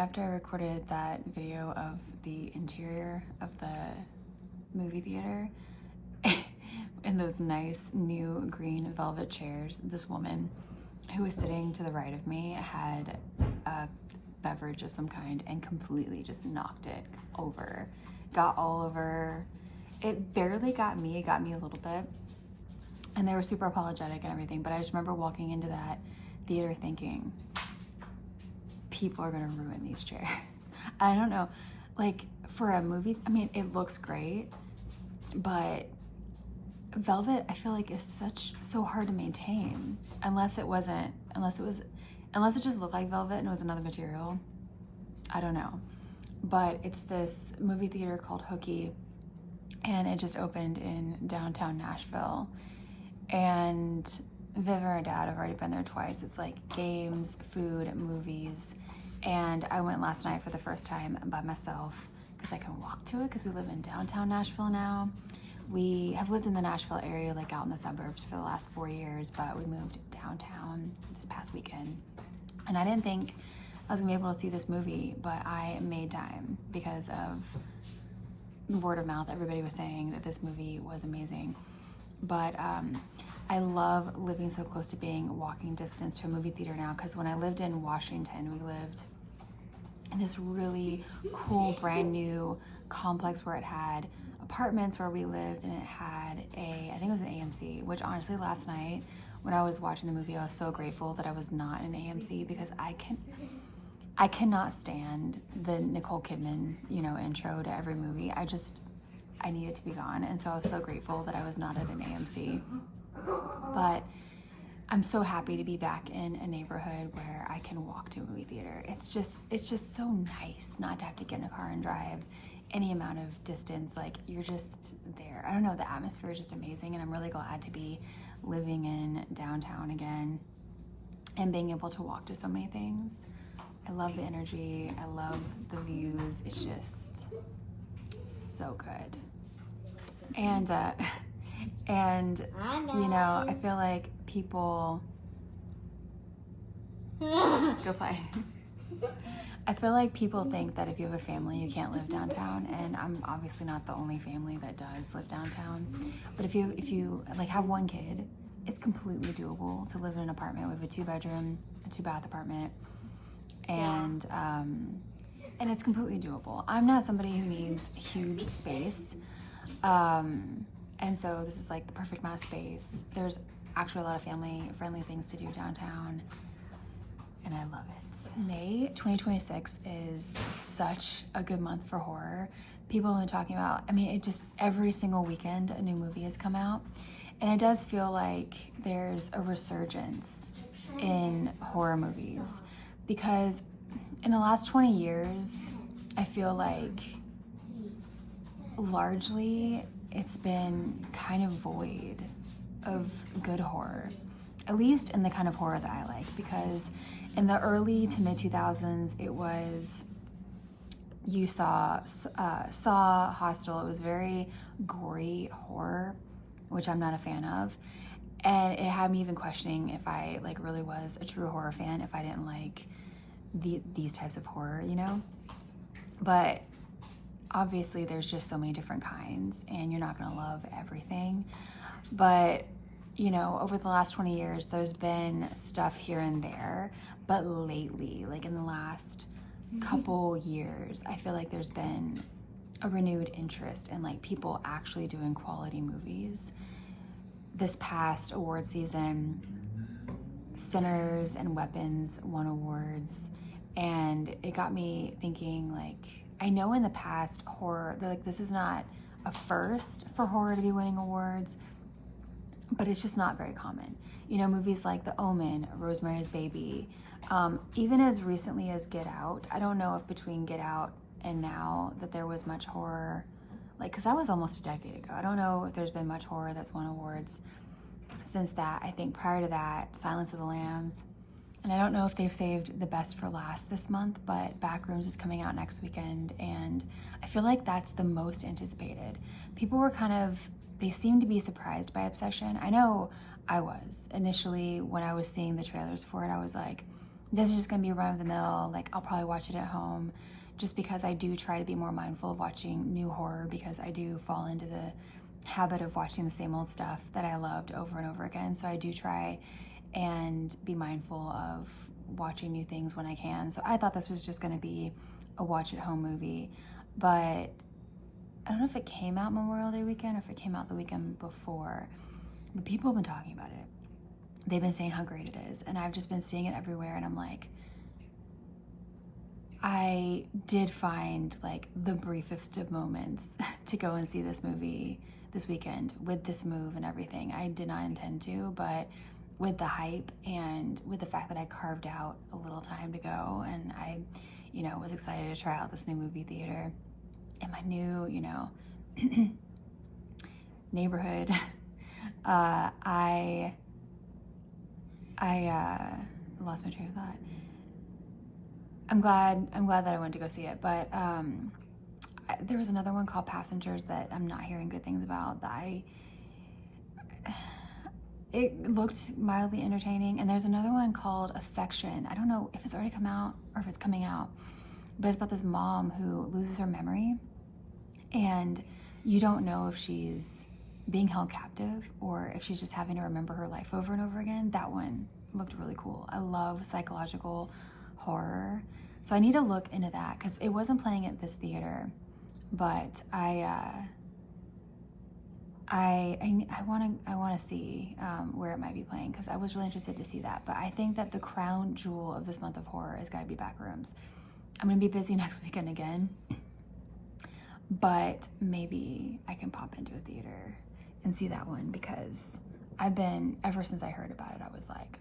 after I recorded that video of the interior of the movie theater in those nice new green velvet chairs, this woman who was sitting to the right of me had a beverage of some kind and completely just knocked it over. Got all over. It barely got me. It got me a little bit. And they were super apologetic and everything, but I just remember walking into that theater thinking, people are gonna ruin these chairs. I don't know, like for a movie, I mean, it looks great, but velvet, I feel like is so hard to maintain unless it just looked like velvet and it was another material. I don't know, but it's this movie theater called Hooky, and it just opened in downtown Nashville. And Viv and her dad have already been there twice. It's like games, food, movies. And I went last night for the first time by myself because I can walk to it because we live in downtown Nashville now. We have lived in the Nashville area, like out in the suburbs for the last 4 years, but we moved downtown this past weekend. And I didn't think I was gonna be able to see this movie, but I made time because of word of mouth. Everybody was saying that this movie was amazing. But I love living so close to being walking distance to a movie theater now, because when I lived in Washington, we lived in this really cool brand new complex where it had apartments where we lived, and it had I think it was an AMC, which honestly last night when I was watching the movie, I was so grateful that I was not in an AMC, because I cannot stand the Nicole Kidman, intro to every movie. I need it to be gone. And so I was so grateful that I was not at an AMC. But I'm so happy to be back in a neighborhood where I can walk to a movie theater. It's just so nice not to have to get in a car and drive any amount of distance. Like, you're just there. I don't know, the atmosphere is just amazing, and I'm really glad to be living in downtown again and being able to walk to so many things. I love the energy. I love the views. It's just so good. And I feel like people go play. I feel like people think that if you have a family, you can't live downtown, and I'm obviously not the only family that does live downtown. But if you like have one kid, it's completely doable to live in an apartment. We have a 2-bedroom, a 2-bath apartment, and it's completely doable. I'm not somebody who needs huge space. And so this is like the perfect amount of space. There's actually a lot of family-friendly things to do downtown, and I love it. May 2026 is such a good month for horror. People have been talking about, every single weekend a new movie has come out, and it does feel like there's a resurgence in horror movies, because in the last 20 years, I feel like largely it's been kind of void of good horror, at least in the kind of horror that I like, because in the early to mid 2000s, it was, you saw Hostel. It was very gory horror, which I'm not a fan of, and it had me even questioning if I really was a true horror fan if I didn't like these types of horror, But obviously there's just so many different kinds, and you're not gonna love everything. But over the last 20 years, there's been stuff here and there, but lately, like in the last couple years, I feel like there's been a renewed interest in people actually doing quality movies. This past award season, Sinners and Weapons won awards, and it got me thinking, I know in the past horror, this is not a first for horror to be winning awards, but it's just not very common. Movies like The Omen, Rosemary's Baby, even as recently as Get Out. I don't know if between Get Out and now that there was much horror, because that was almost a decade ago. I don't know if there's been much horror that's won awards since that. I think prior to that, Silence of the Lambs. And I don't know if they've saved the best for last this month, but Backrooms is coming out next weekend, and I feel like that's the most anticipated. People were they seemed to be surprised by Obsession. I know I was. Initially, when I was seeing the trailers for it, I was like, this is just gonna be run of the mill. Like, I'll probably watch it at home, just because I do try to be more mindful of watching new horror, because I do fall into the habit of watching the same old stuff that I loved over and over again. So I do try and be mindful of watching new things when I can. So I thought this was just gonna be a watch at home movie, but I don't know if it came out Memorial Day weekend or if it came out the weekend before, but people have been talking about it. They've been saying how great it is, and I've just been seeing it everywhere, and I'm like, I did find like the briefest of moments to go and see this movie this weekend with this move and everything. I did not intend to, but with the hype and with the fact that I carved out a little time to go, and I, was excited to try out this new movie theater in my new, neighborhood. I lost my train of thought. I'm glad that I went to go see it, but there was another one called Passengers that I'm not hearing good things about. It looked mildly entertaining, and there's another one called Affection. I don't know if it's already come out or if it's coming out, but it's about this mom who loses her memory, and you don't know if she's being held captive or if she's just having to remember her life over and over again. That one looked really cool. I love psychological horror, so I need to look into that, because it wasn't playing at this theater, but I want to see where it might be playing, because I was really interested to see that. But I think that the crown jewel of this month of horror has got to be Backrooms. I'm gonna be busy next weekend again, but maybe I can pop into a theater and see that one, because ever since I heard about it, I was like,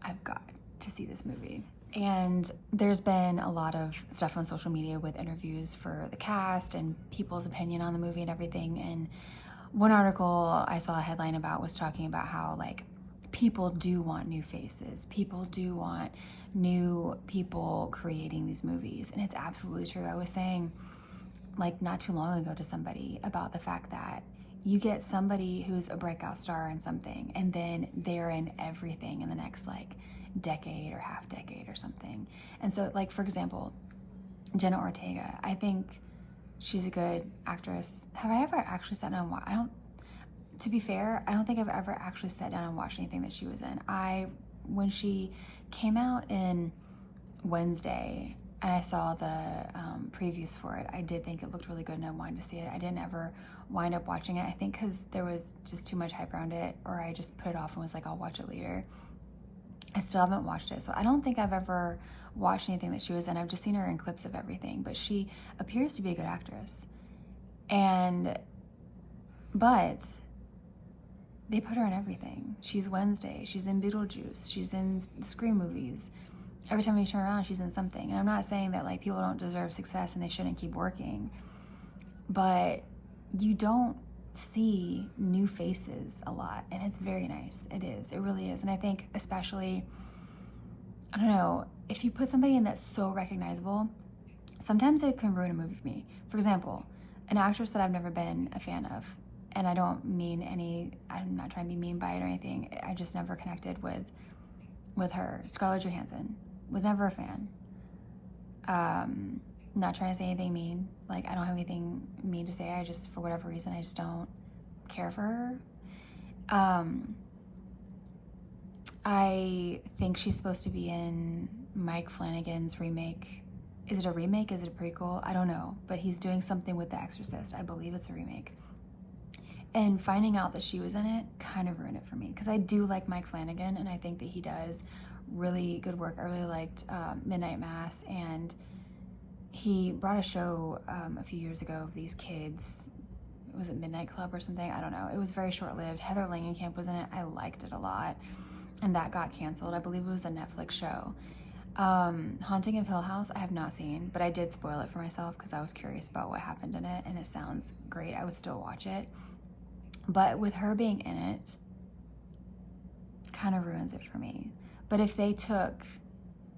I've got to see this movie. And there's been a lot of stuff on social media with interviews for the cast and people's opinion on the movie and everything. And one article I saw a headline about was talking about how, like, people do want new faces. People do want new people creating these movies. And it's absolutely true. I was saying, like, not too long ago to somebody about the fact that you get somebody who's a breakout star in something, and then they're in everything in the next, like, decade or half decade or something. And so, like, for example, Jenna Ortega, I think she's a good actress. Have I ever actually sat down and watched? To be fair, I don't think I've ever actually sat down and watched anything that she was in. When she came out in Wednesday and I saw the previews for it, I did think it looked really good and I wanted to see it. I didn't ever wind up watching it, I think because there was just too much hype around it, or I just put it off and was like, I'll watch it later. I still haven't watched it, so I don't think I've ever watched anything that she was in. I've just seen her in clips of everything, but she appears to be a good actress. But they put her in everything. She's Wednesday, she's in Beetlejuice, she's in the Scream movies. Every time you turn around, she's in something. And I'm not saying that, like, people don't deserve success and they shouldn't keep working, but you don't see new faces a lot, and it's very nice. It is, it really is. And I think especially, I don't know, if you put somebody in that's so recognizable, sometimes it can ruin a movie for me. For example, an actress that I've never been a fan of, and I don't mean I'm not trying to be mean by it or anything, I just never connected with her. Scarlett Johansson, was never a fan. Not trying to say anything mean. Like, I don't have anything mean to say. I just, for whatever reason, I just don't care for her. I think she's supposed to be in Mike Flanagan's remake. Is it a remake? Is it a prequel? I don't know. But he's doing something with The Exorcist. I believe it's a remake. And finding out that she was in it kind of ruined it for me, because I do like Mike Flanagan, and I think that he does really good work. I really liked Midnight Mass, and he brought a show a few years ago of these kids. Was it Midnight Club or something? I don't know. It was very short-lived. Heather Langenkamp was in it. I liked it a lot, and that got canceled. I believe it was a Netflix show. Haunting of Hill House, I have not seen, but I did spoil it for myself because I was curious about what happened in it, and it sounds great. I would still watch it. But with her being in it, kind of ruins it for me. But if they took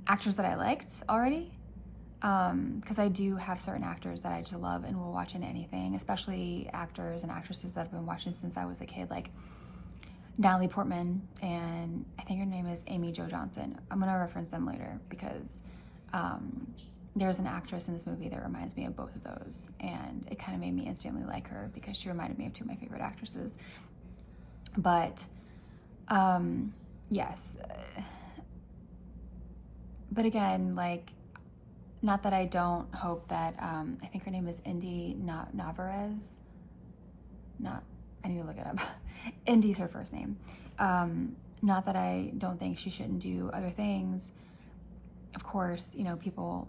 actors that I liked already, because I do have certain actors that I just love and will watch into anything, especially actors and actresses that I've been watching since I was a kid. Like, Natalie Portman, and I think her name is Amy Jo Johnson. I'm gonna reference them later because there's an actress in this movie that reminds me of both of those, and it kind of made me instantly like her because she reminded me of two of my favorite actresses. But yes, but again, like, not that I don't hope that I think her name is Indy Navarez. I need to look it up. Indy's her first name. Not that I don't think she shouldn't do other things. Of course, you know, people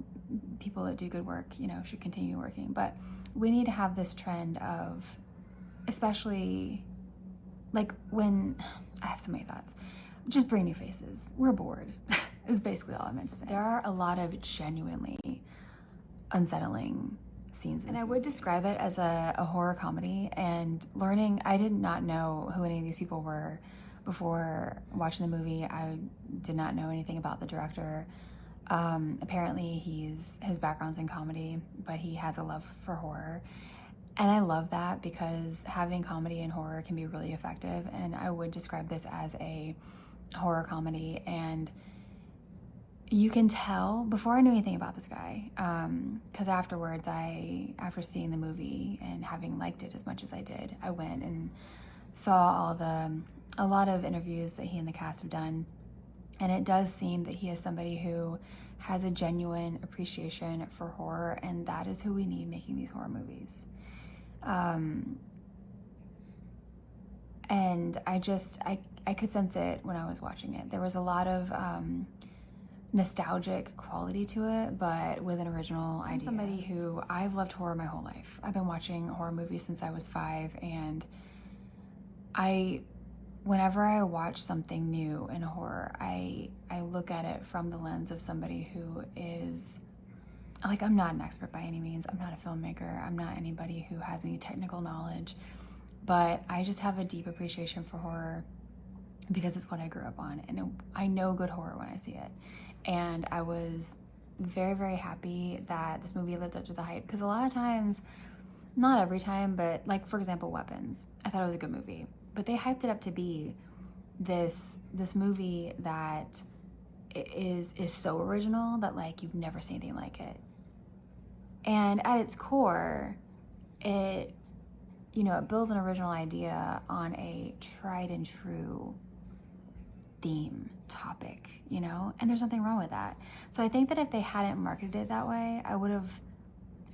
that do good work, you know, should continue working. But we need to have this trend of, especially, like, when, I have so many thoughts. Just bring new faces. We're bored, is basically all I meant to say. There are a lot of genuinely unsettling scenes, and I would describe it as a horror comedy. And learning, I did not know who any of these people were before watching the movie. I did not know anything about the director. Apparently his background's in comedy, but he has a love for horror, and I love that because having comedy and horror can be really effective. And I would describe this as a horror comedy. And you can tell, before I knew anything about this guy, because afterwards, after seeing the movie and having liked it as much as I did, I went and saw a lot of interviews that he and the cast have done. And it does seem that he is somebody who has a genuine appreciation for horror, and that is who we need making these horror movies. And I could sense it when I was watching it. There was a lot of nostalgic quality to it, but with an original idea. I'm somebody who, I've loved horror my whole life. I've been watching horror movies since I was 5, and whenever I watch something new in horror, I look at it from the lens of somebody who is, like, I'm not an expert by any means. I'm not a filmmaker. I'm not anybody who has any technical knowledge, but I just have a deep appreciation for horror because it's what I grew up on, and I know good horror when I see it. And I was very, very happy that this movie lived up to the hype, because a lot of times, not every time, but like, for example, Weapons, I thought it was a good movie, but they hyped it up to be this movie that is so original that, like, you've never seen anything like it. And at its core, it builds an original idea on a tried and true theme, topic, and there's nothing wrong with that. So I think that if they hadn't marketed it that way, I would have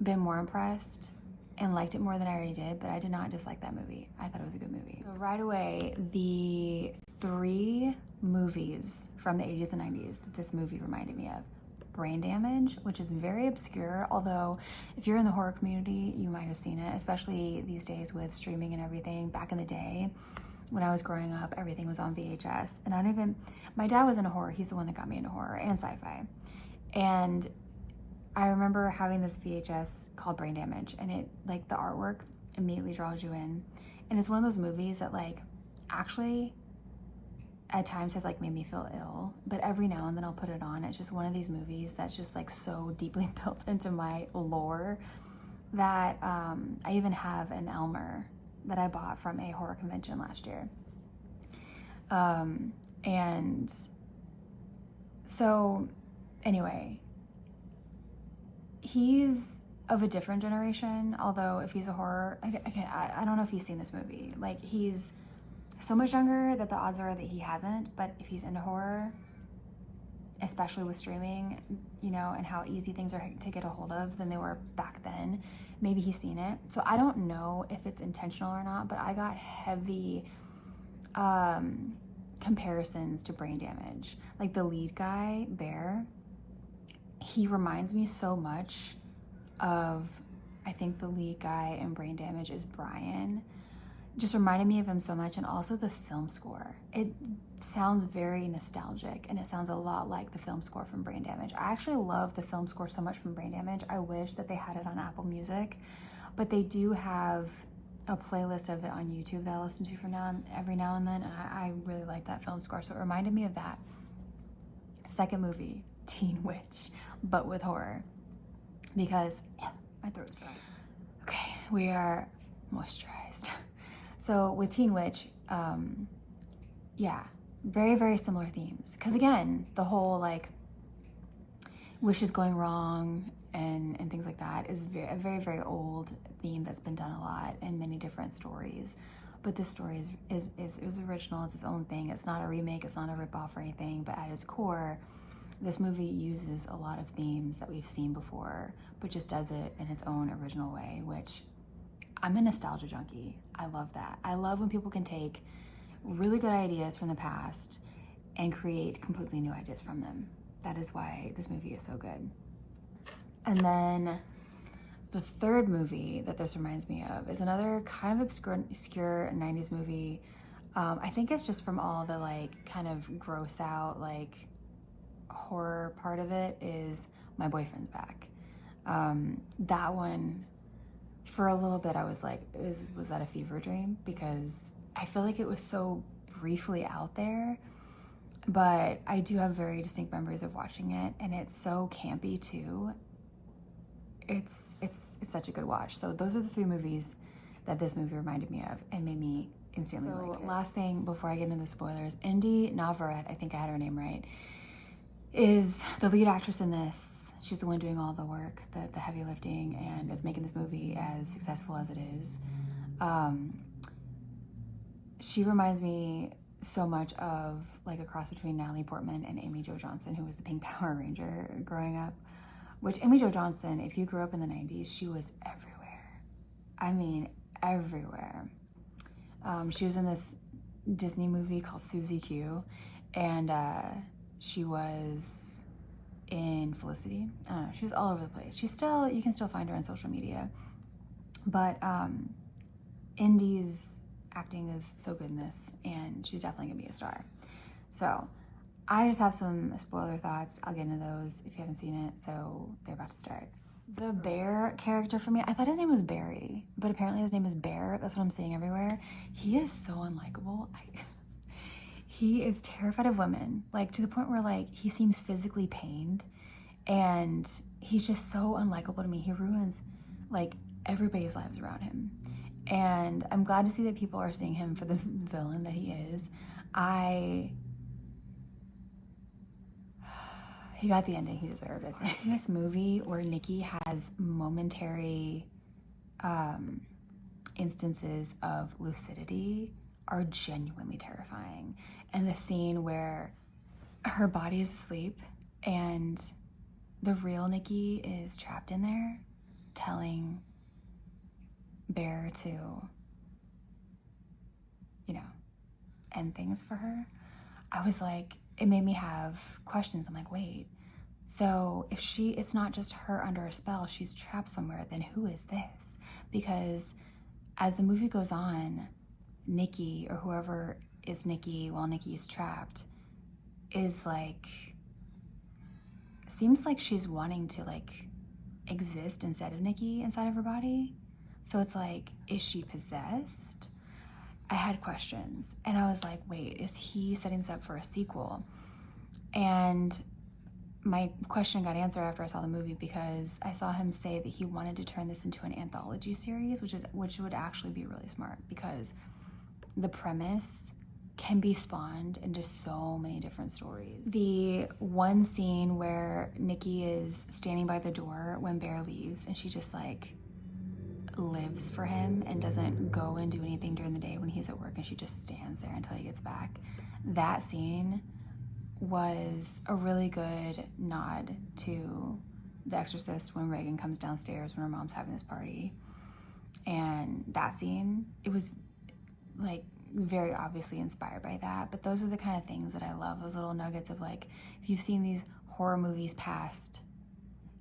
been more impressed and liked it more than I already did, but I did not dislike that movie. I thought it was a good movie. So right away, the 3 movies from the 80s and 90s that this movie reminded me of: Brain Damage, which is very obscure, although if you're in the horror community, you might have seen it, especially these days with streaming and everything. Back in the day, when I was growing up, everything was on VHS, and my dad was into horror. He's the one that got me into horror and sci-fi. And I remember having this VHS called Brain Damage, and it, like, the artwork immediately draws you in. And it's one of those movies that, like, actually at times has, like, made me feel ill, but every now and then I'll put it on. It's just one of these movies that's just, like, so deeply built into my lore that I even have an Elmer that I bought from a horror convention last year. And so anyway, he's of a different generation, although if he's a horror, I don't know if he's seen this movie. Like, he's so much younger that the odds are that he hasn't, but if he's into horror, especially with streaming, and how easy things are to get a hold of than they were back then, maybe he's seen it. So I don't know if it's intentional or not, but I got heavy comparisons to Brain Damage. Like, the lead guy, Bear, he reminds me so much of, I think the lead guy in Brain Damage is Brian. Just reminded me of him so much. And also the film score. It sounds very nostalgic, and it sounds a lot like the film score from Brain Damage. I actually love the film score so much from Brain Damage. I wish that they had it on Apple Music, but they do have a playlist of it on YouTube that I listen to every now and then, and I really like that film score. So it reminded me of that. Second movie, Teen Witch, but with horror, because my throat's dry. Okay, we are moisturized. So with Teen Witch, yeah, very, very similar themes. Because again, the whole like wishes going wrong and things like that is a very, very old theme that's been done a lot in many different stories. But this story is original. It's its own thing. It's not a remake. It's not a ripoff or anything. But at its core, this movie uses a lot of themes that we've seen before, but just does it in its own original way, which I'm a nostalgia junkie. I love that. I love when people can take really good ideas from the past and create completely new ideas from them. That is why this movie is so good. And then the third movie that this reminds me of is another kind of obscure 90s movie. I think it's just from all the like kind of gross out like horror part of it is My Boyfriend's Back. That one, for a little bit I was like, was that a fever dream? Because I feel like it was so briefly out there, but I do have very distinct memories of watching it, and it's so campy too. It's such a good watch. So those are the three movies that this movie reminded me of and made me instantly like it. Last thing before I get into the spoilers, Indy Navarrete, I think I had her name right, is the lead actress in this. She's the one doing all the work, the heavy lifting, and is making this movie as successful as it is. She reminds me so much of like a cross between Natalie Portman and Amy Jo Johnson, who was the Pink Power Ranger growing up. Which Amy Jo Johnson, if you grew up in the 90s, she was everywhere. I mean, everywhere. She was in this Disney movie called Susie Q, and she was in Felicity. I don't know, she was all over the place. You can still find her on social media. But Indy's acting is so good in this, and she's definitely gonna be a star. So I just have some spoiler thoughts. I'll get into those if you haven't seen it, so they're about to start. The bear character for me, I thought his name was Barry, but apparently his name is Bear. That's what I'm seeing everywhere. He is so unlikable. He is terrified of women, like to the point where like he seems physically pained, and he's just so unlikable to me. He ruins like everybody's lives around him. And I'm glad to see that people are seeing him for the villain that he is. He got the ending he deserved, I think. In this movie where Nikki has momentary instances of lucidity are genuinely terrifying. And the scene where her body is asleep and the real Nikki is trapped in there telling Bear to, end things for her. I was like, it made me have questions. I'm like, wait, so if it's not just her under a spell, she's trapped somewhere, then who is this? Because as the movie goes on, Nikki, or whoever is Nikki while Nikki is trapped, is like, seems like she's wanting to like exist instead of Nikki inside of her body. So it's like, is she possessed? I had questions, and I was like, wait, is he setting this up for a sequel? And my question got answered after I saw the movie, because I saw him say that he wanted to turn this into an anthology series, which would actually be really smart, because the premise can be spawned into so many different stories. The one scene where Nikki is standing by the door when Bear leaves, and she just like lives for him and doesn't go and do anything during the day when he's at work, and she just stands there until he gets back. That scene was a really good nod to The Exorcist when Reagan comes downstairs when her mom's having this party. And that scene, it was like very obviously inspired by that. But those are the kind of things that I love, those little nuggets of like, if you've seen these horror movies past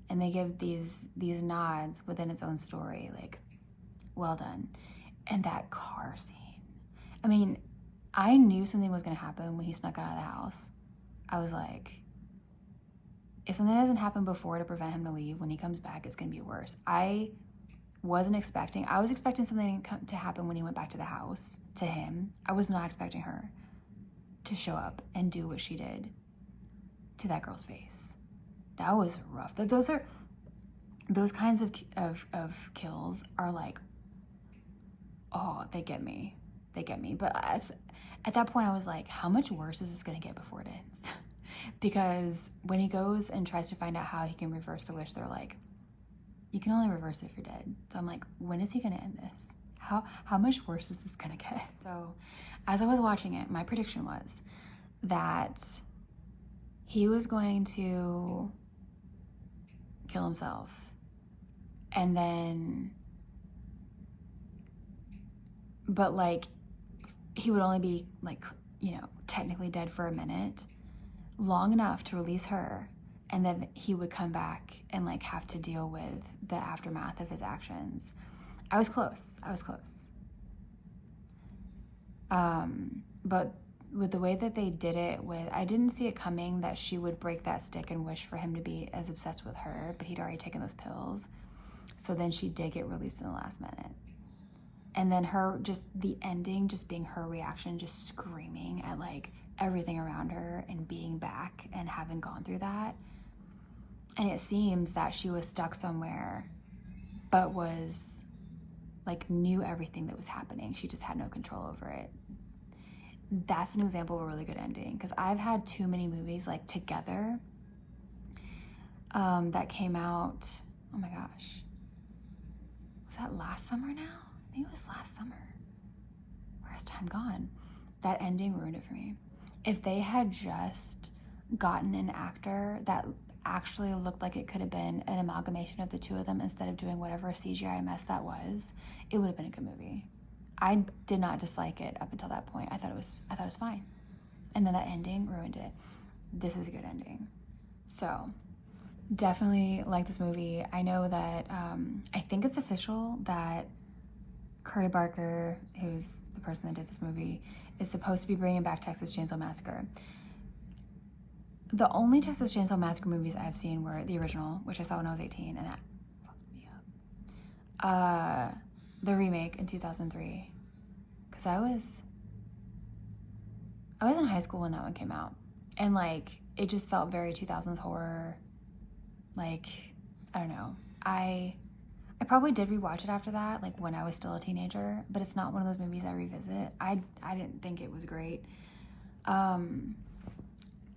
and they give these nods within its own story, like, well done. And that car scene, I mean, I knew something was gonna happen when he snuck out of the house. I was like, if something doesn't happen before to prevent him to leave, when he comes back, it's gonna be worse. I was expecting something to happen when he went back to the house to him. I was not expecting her to show up and do what she did to that girl's face. That was rough. Those kinds of kills are like, oh, they get me. they get me. But at that point I was like, how much worse is this gonna get before it ends? Because when he goes and tries to find out how he can reverse the wish, they're like, you can only reverse it if you're dead. So I'm like, when is he gonna end this? How much worse is this gonna get? So as I was watching it, my prediction was that he was going to kill himself, and then, but like, he would only be like, you know, technically dead for a minute, long enough to release her, and then he would come back and like have to deal with the aftermath of his actions. I was close. But with the way that they did it I didn't see it coming that she would break that stick and wish for him to be as obsessed with her, but he'd already taken those pills. So then she did get released in the last minute. And then her, just the ending, just being her reaction, just screaming at like everything around her and being back and having gone through that. And it seems that she was stuck somewhere, but was like, knew everything that was happening. She just had no control over it. That's an example of a really good ending, because I've had too many movies like together that came out, oh my gosh, was that last summer now? I think it was last summer. Where has time gone? That ending ruined it for me. If they had just gotten an actor that actually looked like it could have been an amalgamation of the two of them instead of doing whatever CGI mess that was, it would have been a good movie. I did not dislike it up until that point. I thought it was fine. And then that ending ruined it. This is a good ending. So definitely like this movie. I know that, I think it's official that Curry Barker, who's the person that did this movie, is supposed to be bringing back Texas Chainsaw Massacre. The only Texas Chainsaw Massacre movies I've seen were the original, which I saw when I was 18, and that fucked me up. The remake in 2003, because I was in high school when that one came out, and like, it just felt very 2000s horror. Like, I don't know. I probably did rewatch it after that, like when I was still a teenager, but it's not one of those movies I revisit. I didn't think it was great. And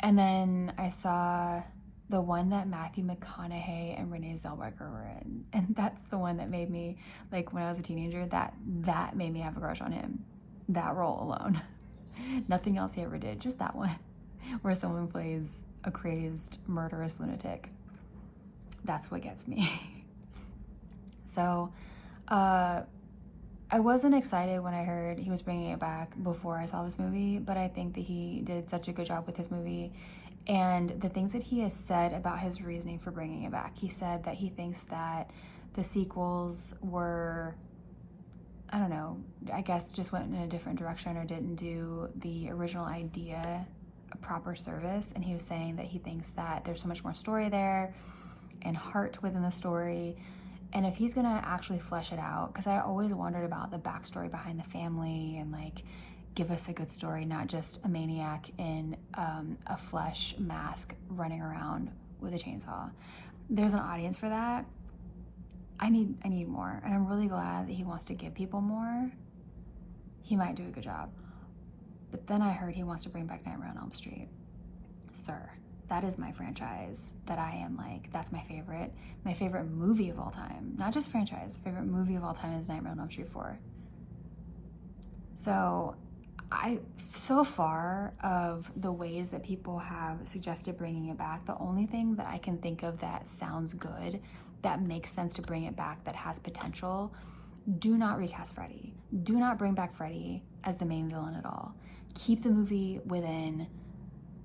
then I saw the one that Matthew McConaughey and Renee Zellweger were in, and that's the one that made me, like, when I was a teenager, that made me have a crush on him. That role alone. Nothing else he ever did, just that one, where someone plays a crazed, murderous lunatic. That's what gets me. So, I wasn't excited when I heard he was bringing it back before I saw this movie, but I think that he did such a good job with his movie. And the things that he has said about his reasoning for bringing it back. He said that he thinks that the sequels were, I don't know, I guess just went in a different direction or didn't do the original idea a proper service. And he was saying that he thinks that there's so much more story there and heart within the story. And if he's gonna actually flesh it out, because I always wondered about the backstory behind the family and like, give us a good story, not just a maniac in a flesh mask running around with a chainsaw. There's an audience for that. I need more, and I'm really glad that he wants to give people more. He might do a good job. But then I heard he wants to bring back Nightmare on Elm Street. Sir, that is my franchise that I am like, that's my favorite movie of all time. Not just franchise, favorite movie of all time is Nightmare on Elm Street 4. So so far of the ways that people have suggested bringing it back, the only thing that I can think of that sounds good, that makes sense to bring it back, that has potential, do not recast Freddy. Do not bring back Freddy as the main villain at all. Keep the movie within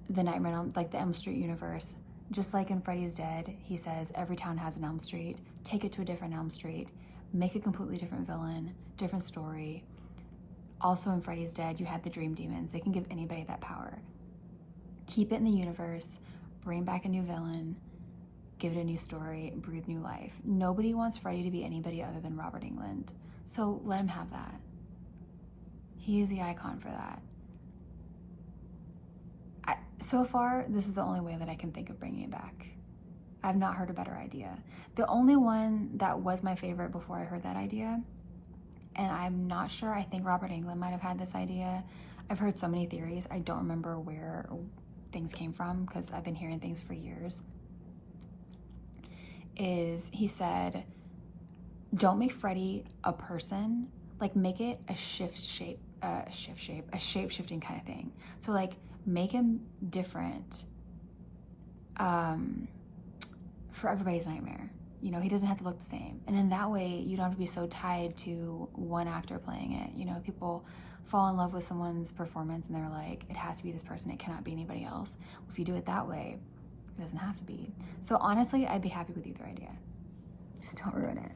the Nightmare on, like the Elm Street universe. Just like in Freddy's Dead, he says every town has an Elm Street. Take it to a different Elm Street. Make a completely different villain, different story. Also in Freddy's Dead, you had the Dream Demons. They can give anybody that power. Keep it in the universe, bring back a new villain, give it a new story, breathe new life. Nobody wants Freddy to be anybody other than Robert Englund. So let him have that. He is the icon for that. So far, this is the only way that I can think of bringing it back. I've not heard a better idea. The only one that was my favorite before I heard that idea, and I'm not sure, I think Robert Englund might have had this idea. I've heard so many theories, I don't remember where things came from because I've been hearing things for years. Is he said, don't make Freddy a person, like make it a shape-shifting kind of thing. So like make him different for everybody's nightmare. You know, he doesn't have to look the same. And then that way you don't have to be so tied to one actor playing it. You know, people fall in love with someone's performance and they're like, it has to be this person, it cannot be anybody else. Well, if you do it that way, it doesn't have to be. So honestly, I'd be happy with either idea. Just don't ruin it.